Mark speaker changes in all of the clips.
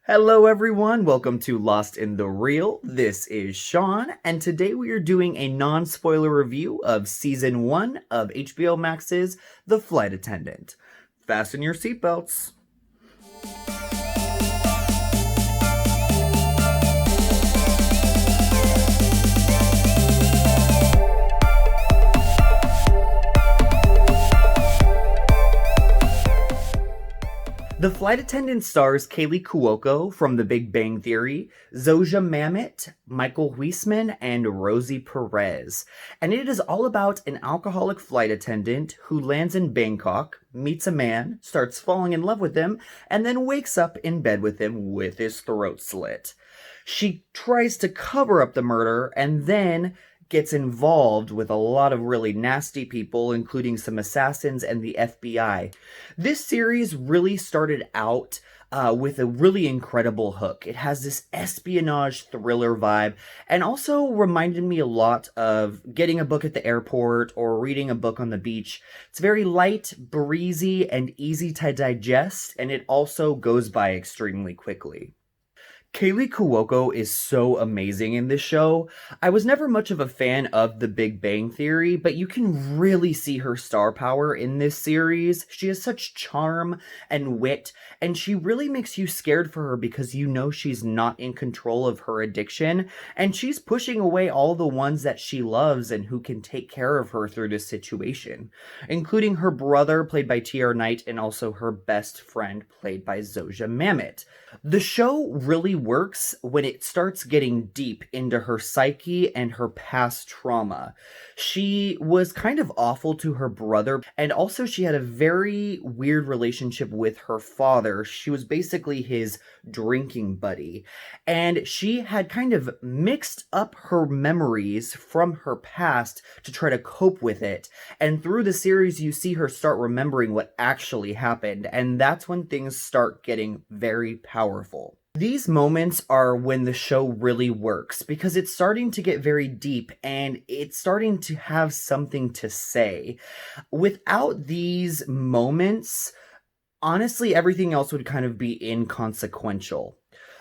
Speaker 1: Hello everyone, welcome to Lost in the Real. This is Shawn, and today we are doing a non-spoiler review of Season 1 of HBO Max's The Flight Attendant. Fasten your seatbelts. The Flight Attendant stars Kaley Cuoco from The Big Bang Theory, Zosia Mamet, Michiel Huisman, and Rosie Perez. And it is all about an alcoholic flight attendant who lands in Bangkok, meets a man, starts falling in love with him, and then wakes up in bed with him with his throat slit. She tries to cover up the murder and then gets involved with a lot of really nasty people, including some assassins and the FBI. This series really started out with a really incredible hook. It has this espionage thriller vibe and also reminded me a lot of getting a book at the airport or reading a book on the beach. It's very light, breezy, and easy to digest, and it also goes by extremely quickly. Kaley Cuoco is so amazing in this show. I was never much of a fan of The Big Bang Theory, but you can really see her star power in this series. She has such charm and wit, and she really makes you scared for her because you know she's not in control of her addiction, and she's pushing away all the ones that she loves and who can take care of her through this situation, including her brother, played by T.R. Knight, and also her best friend, played by Zosia Mamet. The show really works when it starts getting deep into her psyche and her past trauma. She was kind of awful to her brother, and also she had a very weird relationship with her father. She was basically his drinking buddy, and she had kind of mixed up her memories from her past to try to cope with it. And through the series, you see her start remembering what actually happened, and that's when things start getting very powerful. These moments are when the show really works because it's starting to get very deep and it's starting to have something to say. Without these moments, honestly, everything else would kind of be inconsequential.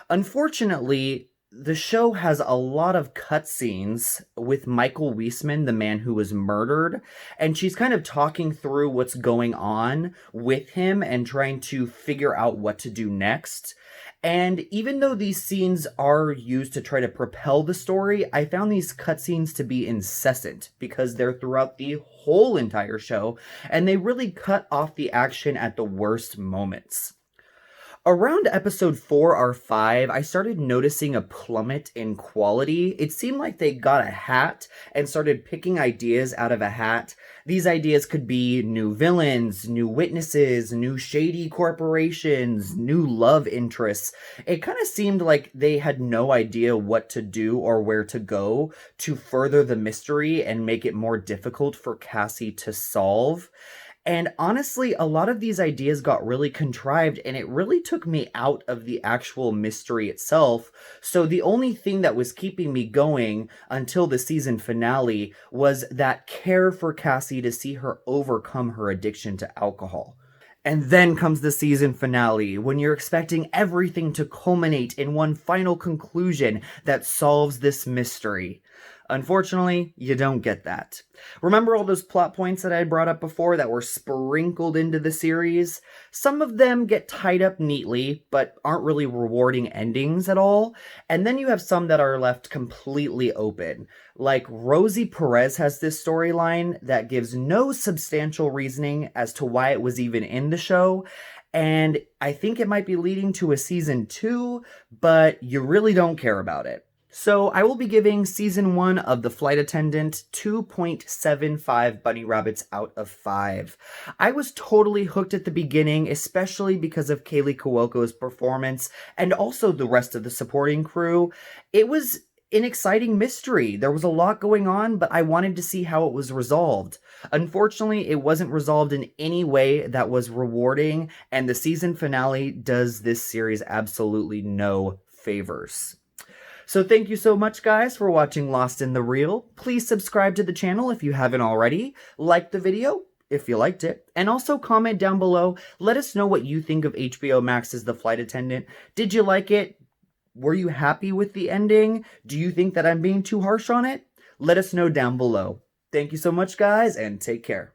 Speaker 1: Unfortunately, the show has a lot of cutscenes with Michiel Huisman, the man who was murdered, and she's kind of talking through what's going on with him and trying to figure out what to do next. And even though these scenes are used to try to propel the story, I found these cutscenes to be incessant because they're throughout the whole entire show, and they really cut off the action at the worst moments. Around episode 4 or 5, I started noticing a plummet in quality. It seemed like they got a hat and started picking ideas out of a hat. These ideas could be new villains, new witnesses, new shady corporations, new love interests. It kind of seemed like they had no idea what to do or where to go to further the mystery and make it more difficult for Cassie to solve. And honestly, a lot of these ideas got really contrived and it really took me out of the actual mystery itself. So the only thing that was keeping me going until the season finale was that care for Cassie to see her overcome her addiction to alcohol. And then comes the season finale, when you're expecting everything to culminate in one final conclusion that solves this mystery. Unfortunately, you don't get that. Remember all those plot points that I brought up before that were sprinkled into the series? Some of them get tied up neatly, but aren't really rewarding endings at all. And then you have some that are left completely open. Like Rosie Perez has this storyline that gives no substantial reasoning as to why it was even in the show. And I think it might be leading to a season 2, but you really don't care about it. So I will be giving season 1 of The Flight Attendant 2.75 bunny rabbits out of 5. I was totally hooked at the beginning, especially because of Kaley Cuoco's performance and also the rest of the supporting crew. It was an exciting mystery. There was a lot going on, but I wanted to see how it was resolved. Unfortunately, it wasn't resolved in any way that was rewarding, and the season finale does this series absolutely no favors. So thank you so much, guys, for watching Lost in the Real. Please subscribe to the channel if you haven't already. Like the video if you liked it. And also comment down below. Let us know what you think of HBO Max's The Flight Attendant. Did you like it? Were you happy with the ending? Do you think that I'm being too harsh on it? Let us know down below. Thank you so much, guys, and take care.